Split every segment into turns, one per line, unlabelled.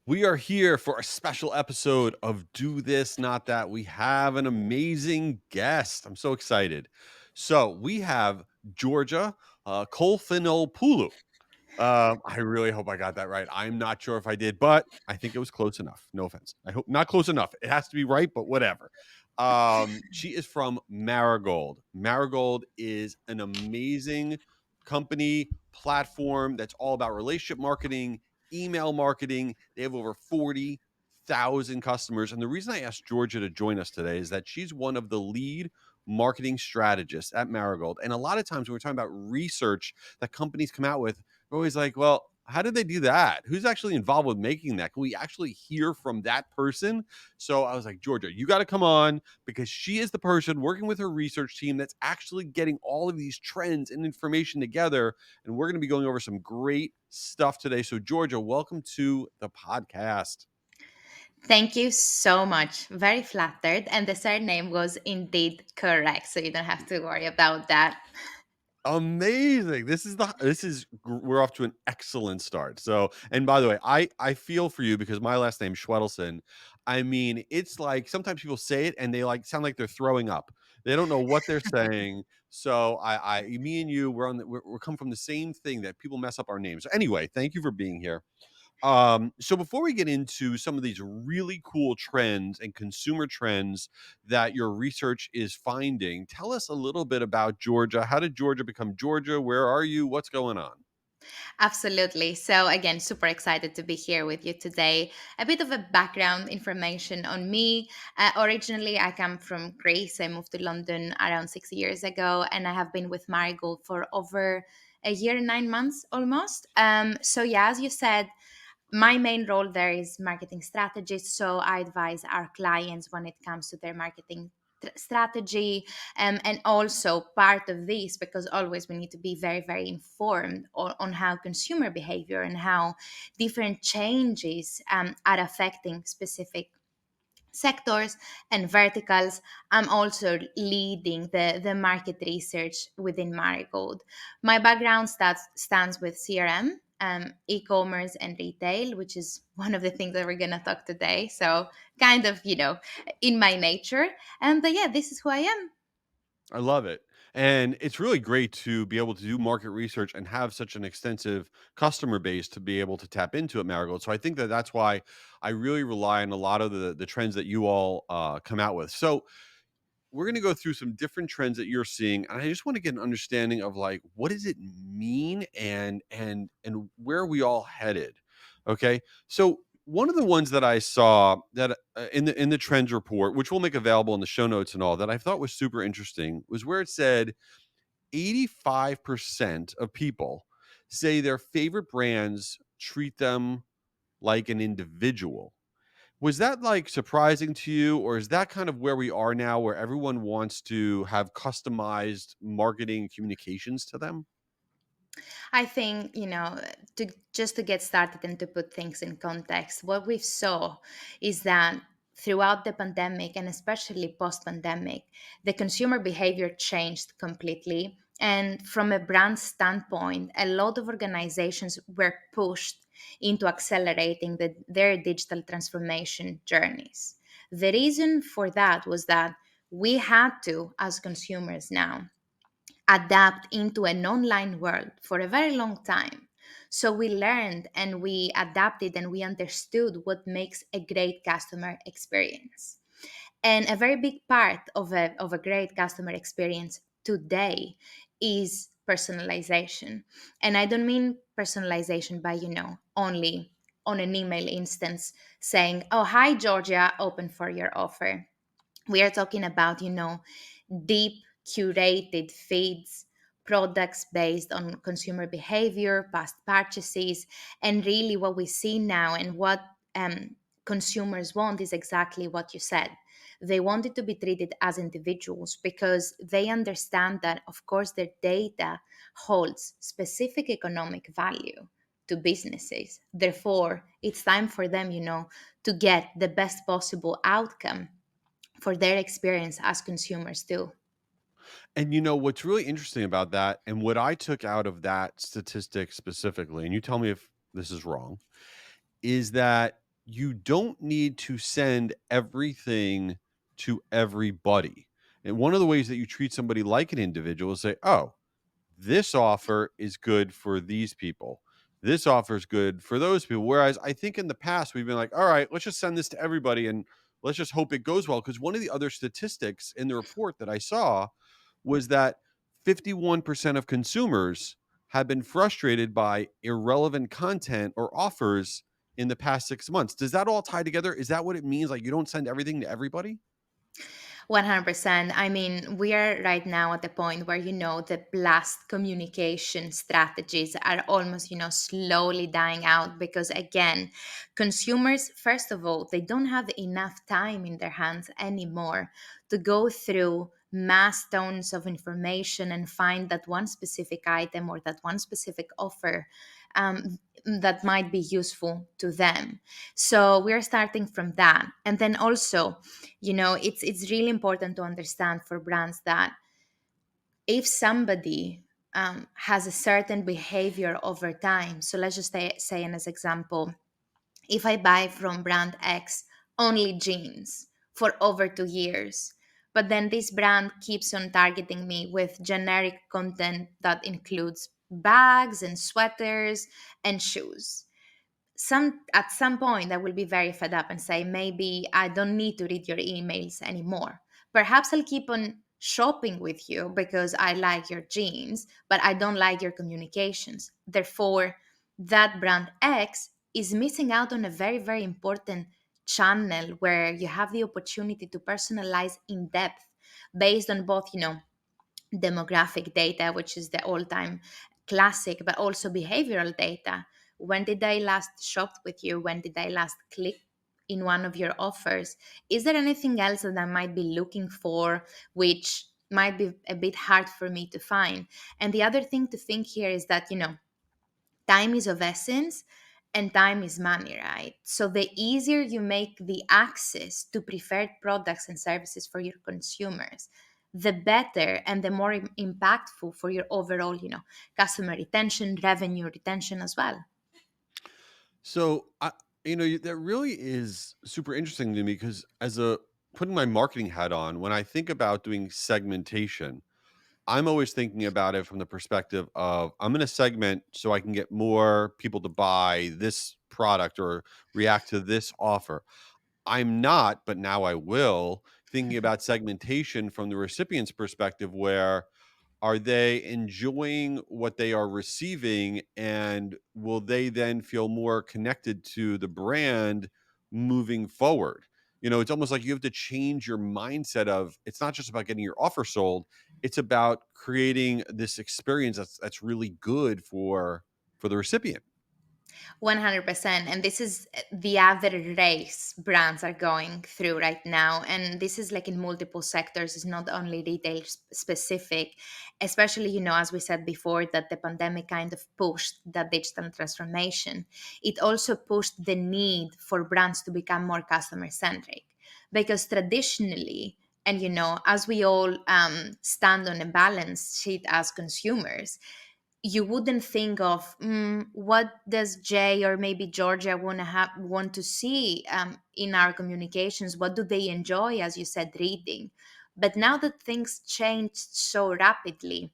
We are here for a special episode of Do This, Not That. We have an amazing guest. I'm so excited. So we have Georgia Gkolfinopoulou. I really hope I got that right. I'm not sure if I did, but I think it was close enough. No offense. I hope not close enough. It has to be right, but whatever. She is from Marigold. Marigold is an amazing company platform that's all about relationship marketing, email marketing. They have over 40,000 customers. And the reason I asked Georgia to join us today is that she's one of the lead marketing strategists at Marigold. And a lot of times when we're talking about research that companies come out with, we're always like, well, how did they do that? Who's actually involved with making that? Can we actually hear from that person? So I was like, Georgia, you got to come on because she is the person working with her research team that's actually getting all of these trends and information together. And we're going to be going over some great stuff today. So, Georgia, welcome to the podcast.
Thank you so much. Very flattered. And the surname was indeed correct. So you don't have to worry about that.
Amazing. We're off to an excellent start. So, and by the way, I feel for you because my last name's Schwedelson. I mean, it's like sometimes people say it and they like sound like they're throwing up. They don't know what they're saying. So me and you, we're come from the same thing that people mess up our names. So anyway, thank you for being here. So before we get into some of these really cool trends and consumer trends that your research is finding, tell us a little bit about Georgia. How did Georgia become Georgia? Where are you? What's going on?
Absolutely. So, again, super excited to be here with you today. A bit of a background information on me. Originally, I come from Greece. I moved to London around 6 years ago, and I have been with Marigold for over a year and 9 months almost. Yeah, as you said, my main role there is marketing strategist. So I advise our clients when it comes to their marketing strategy. And also part of this, because always we need to be very, very informed on how consumer behavior and how different changes are affecting specific sectors and verticals. I'm also leading the market research within Marigold. My background stands with CRM, e-commerce and retail, which is one of the things that we're going to talk today. So kind of, in my nature. But yeah, this is who I am.
I love it. And it's really great to be able to do market research and have such an extensive customer base to be able to tap into at Marigold. So I think that that's why I really rely on a lot of the trends that you all come out with. So we're going to go through some different trends that you're seeing, and I just want to get an understanding of like what does it mean and where are we all headed. Okay, so one of the ones that I saw that in the trends report, which we'll make available in the show notes and all, that I thought was super interesting was where it said 85% of people say their favorite brands treat them like an individual. Was that, like, surprising to you, or is that kind of where we are now, where everyone wants to have customized marketing communications to them?
I think, to just to get started and to put things in context, what we saw is that throughout the pandemic and especially post pandemic, the consumer behavior changed completely. And from a brand standpoint, a lot of organizations were pushed into accelerating their digital transformation journeys. The reason for that was that we had to, as consumers now, adapt into an online world for a very long time. So we learned and we adapted and we understood what makes a great customer experience. And a very big part of a great customer experience today is personalization. And I don't mean personalization by, only on an email instance saying, oh, hi, Georgia, open for your offer. We are talking about, deep curated feeds, products based on consumer behavior, past purchases, and really what we see now and what consumers want is exactly what you said. They want it to be treated as individuals because they understand that, of course, their data holds specific economic value to businesses. Therefore, it's time for them, to get the best possible outcome for their experience as consumers too.
And, what's really interesting about that, and what I took out of that statistic specifically, and you tell me if this is wrong, is that you don't need to send everything to everybody. And one of the ways that you treat somebody like an individual is say, oh, this offer is good for these people. This offer is good for those people. Whereas I think in the past, we've been like, all right, let's just send this to everybody and let's just hope it goes well. Because one of the other statistics in the report that I saw was that 51% of consumers have been frustrated by irrelevant content or offers in the past 6 months. Does that all tie together? Is that what it means? Like you don't send everything to everybody?
100%. I mean, we are right now at the point where, the blast communication strategies are almost, slowly dying out because, again, consumers, first of all, they don't have enough time in their hands anymore to go through mass tons of information and find that one specific item or that one specific offer that might be useful to them. So we're starting from that. And then also, it's really important to understand for brands that if somebody has a certain behavior over time, so let's just say as example, if I buy from brand X only jeans for over 2 years, but then this brand keeps on targeting me with generic content that includes bags and sweaters and shoes, at some point I will be very fed up and say maybe I don't need to read your emails anymore. Perhaps I'll keep on shopping with you because I like your jeans, but I don't like your communications. Therefore, that brand X is missing out on a very, very important channel where you have the opportunity to personalize in depth based on both, demographic data, which is the all time classic, but also behavioral data. When did I last shop with you? When did I last click in one of your offers? Is there anything else that I might be looking for, which might be a bit hard for me to find? And the other thing to think here is that, time is of essence and time is money, right? So the easier you make the access to preferred products and services for your consumers, the better and the more impactful for your overall, customer retention, revenue retention as well.
So that really is super interesting to me because as a putting my marketing hat on, when I think about doing segmentation, I'm always thinking about it from the perspective of I'm going to segment so I can get more people to buy this product or react to this offer. I'm not, but now I will, thinking about segmentation from the recipient's perspective where are they enjoying what they are receiving and will they then feel more connected to the brand moving forward? It's almost like you have to change your mindset of it's not just about getting your offer sold, it's about creating this experience that's really good for the recipient.
100%. And this is the other race brands are going through right now. And this is like in multiple sectors, it's not only retail specific, especially, as we said before, that the pandemic kind of pushed the digital transformation. It also pushed the need for brands to become more customer centric because traditionally, and as we all stand on a balance sheet as consumers, you wouldn't think of what does Jay or maybe Georgia want to see in our communications. What do they enjoy, as you said, reading? But now that things changed so rapidly,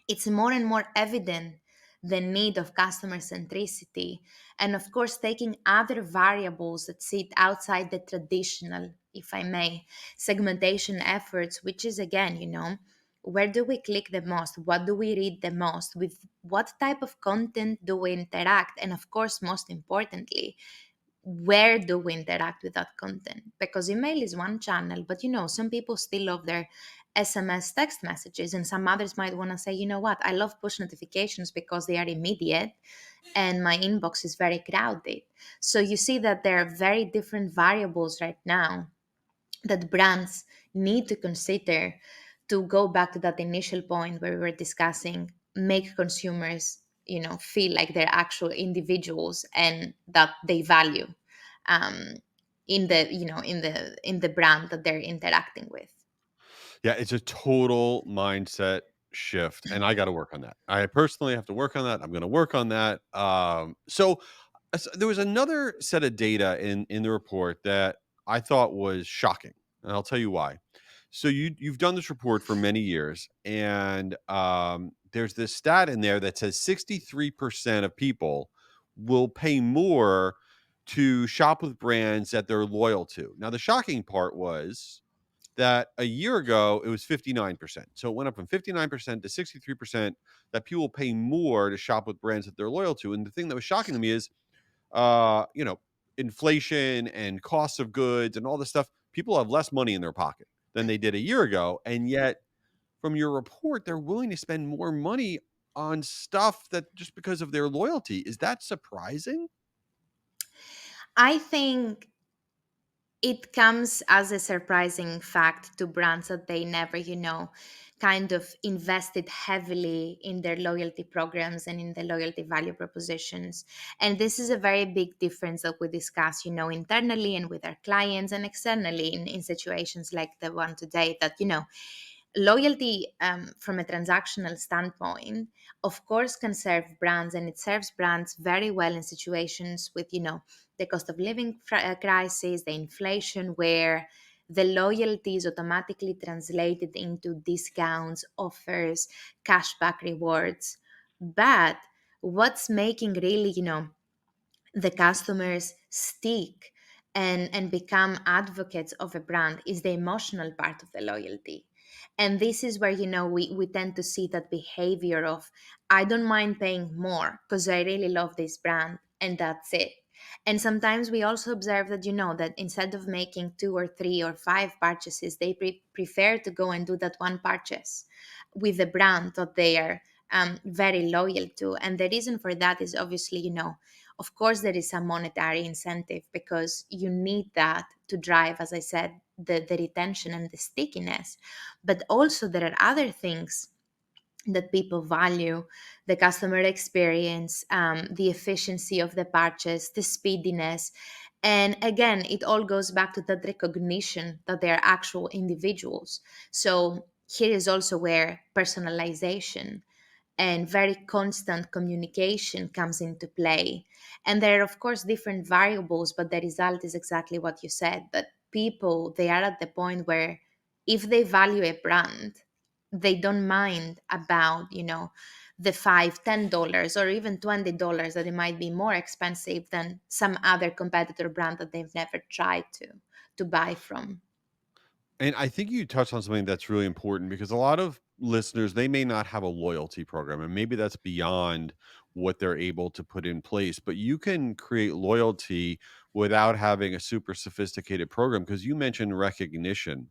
it's more and more evident the need of customer centricity and of course taking other variables that sit outside the traditional, if I may, segmentation efforts, which is again, where do we click the most, what do we read the most, with what type of content do we interact, and of course most importantly, where do we interact with that content? Because email is one channel, but some people still love their SMS text messages, and some others might want to say, you know what, I love push notifications because they are immediate and my inbox is very crowded. So you see that there are very different variables right now that brands need to consider to go back to that initial point where we were discussing, make consumers feel like they're actual individuals and that they value um, in the in the brand that they're interacting with.
Yeah, it's a total mindset shift, and I got to work on that. I personally have to work on that. I'm going to work on that. So There was another set of data in the report that I thought was shocking, and I'll tell you why. So you've done this report for many years, and there's this stat in there that says 63% of people will pay more to shop with brands that they're loyal to. Now, the shocking part was that a year ago it was 59%. So it went up from 59% to 63% that people pay more to shop with brands that they're loyal to. And the thing that was shocking to me is you know, inflation and costs of goods and all this stuff, people have less money in their pocket than they did a year ago. And yet, from your report, they're willing to spend more money on stuff that just because of their loyalty. Is that surprising?
I think it comes as a surprising fact to brands that they never, kind of invested heavily in their loyalty programs and in the loyalty value propositions. And this is a very big difference that we discuss, internally and with our clients and externally in situations like the one today that, loyalty from a transactional standpoint of course can serve brands, and it serves brands very well in situations with the cost of living crisis, the inflation, where the loyalty is automatically translated into discounts, offers, cashback rewards. But what's making really the customers stick and become advocates of a brand is the emotional part of the loyalty. And this is where we tend to see that behavior of, I don't mind paying more because I really love this brand, and that's it. And sometimes we also observe that that instead of making two or three or five purchases, they prefer to go and do that one purchase with the brand that they are very loyal to. And the reason for that is obviously, of course, there is a monetary incentive because you need that to drive, as I said, the retention and the stickiness. But also, there are other things that people value: the customer experience, the efficiency of the purchase, the speediness. And again, it all goes back to that recognition that they are actual individuals. So, here is also where personalization and very constant communication comes into play. And there are, of course, different variables, but the result is exactly what you said, that people, they are at the point where if they value a brand, they don't mind about, the $5, $10, or even $20 that it might be more expensive than some other competitor brand that they've never tried to buy from.
And I think you touched on something that's really important because a lot of listeners, they may not have a loyalty program, and maybe that's beyond what they're able to put in place. But you can create loyalty without having a super sophisticated program because you mentioned recognition.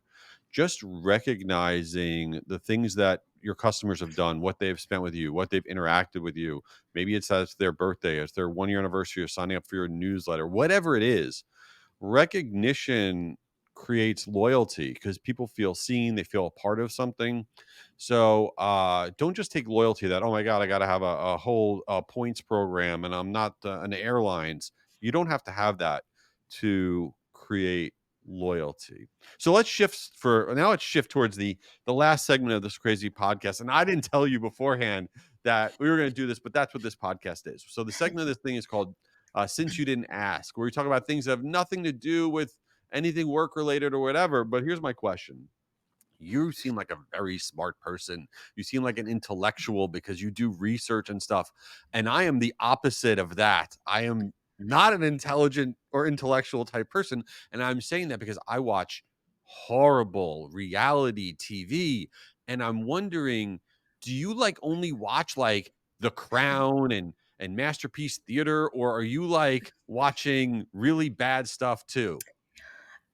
Just recognizing the things that your customers have done, what they've spent with you, what they've interacted with you. Maybe it's that it's their birthday, it's their 1 year anniversary of signing up for your newsletter, whatever it is. Recognition creates loyalty because people feel seen, they feel a part of something. So don't just take loyalty that, oh my God, I got to have a whole points program and I'm not an airlines. You don't have to have that to create loyalty. So let's shift towards the last segment of this crazy podcast. And I didn't tell you beforehand that we were going to do this, but that's what this podcast is. So the segment of this thing is called Since You Didn't Ask, where we talk about things that have nothing to do with anything work related or whatever. But here's my question. You seem like a very smart person. You seem like an intellectual because you do research and stuff. And I am the opposite of that. I am not an intelligent or intellectual type person. And I'm saying that because I watch horrible reality TV. And I'm wondering, do you like only watch like The Crown and Masterpiece Theater, or are you like watching really bad stuff too?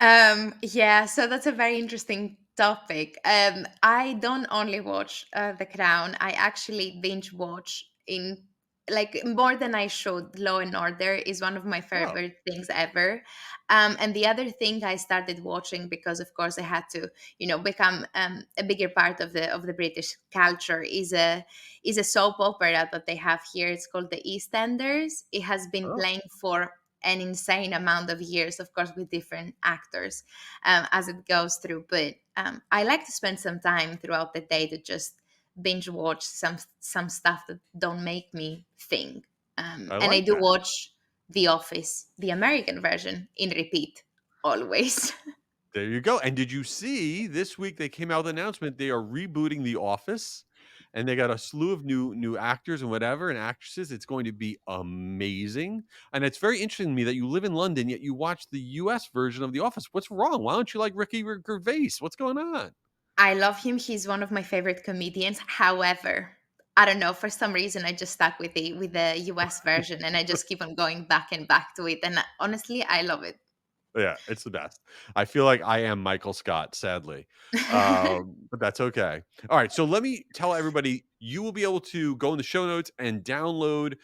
Yeah, so that's a very interesting topic. I don't only watch The Crown. I actually binge watch in like more than I should. Law and Order is one of my
Oh,
favorite things ever. And the other thing I started watching because, of course, I had to, become a bigger part of the British culture is a soap opera that they have here. It's called The EastEnders. It has been
oh.
playing for an insane amount of years, of course, with different actors as it goes through. But I like to spend some time throughout the day to just binge watch some stuff that don't make me think.
I
And I
like
do
that.
watch. The Office, the American version, in repeat, always.
There you go. And did you see this week they came out with an announcement they are rebooting The Office and they got a slew of new actors and whatever and actresses. It's going to be amazing. And it's very interesting to me that you live in London yet you watch the US version of The Office. What's wrong? Why don't you like Ricky Gervais? What's going on?
I love him. He's one of my favorite comedians. However, I don't know, for some reason I just stuck with the US version and I just keep on going back and back to it. And honestly, I love it.
Yeah, it's the best. I feel like I am Michael Scott, sadly, but that's okay. All right, so let me tell everybody, you will be able to go in the show notes and download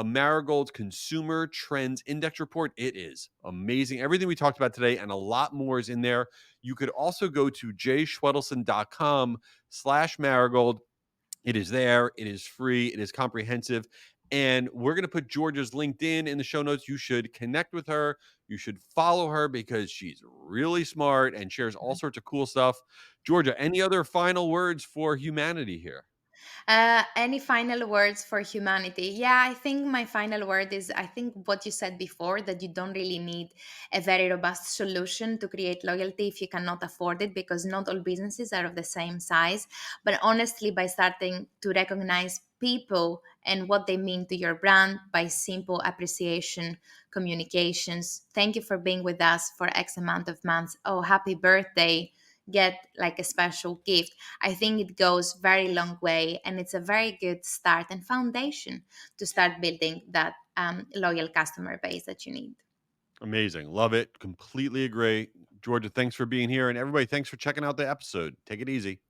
Marigold's Consumer Trends Index Report. It is amazing. Everything we talked about today and a lot more is in there. You could also go to jayschwedelson.com/marigold. It is there. It is free. It is comprehensive. And we're going to put Georgia's LinkedIn in the show notes. You should connect with her. You should follow her because she's really smart and shares all sorts of cool stuff. Georgia, any other final words for humanity here?
Any final words for humanity? Yeah, I think my final word is I think what you said before, that you don't really need a very robust solution to create loyalty if you cannot afford it, because not all businesses are of the same size. But honestly, by starting to recognize people and what they mean to your brand by simple appreciation, communications. Thank you for being with us for X amount of months. Oh, happy birthday. Get like a special gift. I think it goes very long way, and it's a very good start and foundation to start building that loyal customer base that you need.
Amazing. Love it. Completely agree. Georgia, thanks for being here. And everybody, thanks for checking out the episode. Take it easy.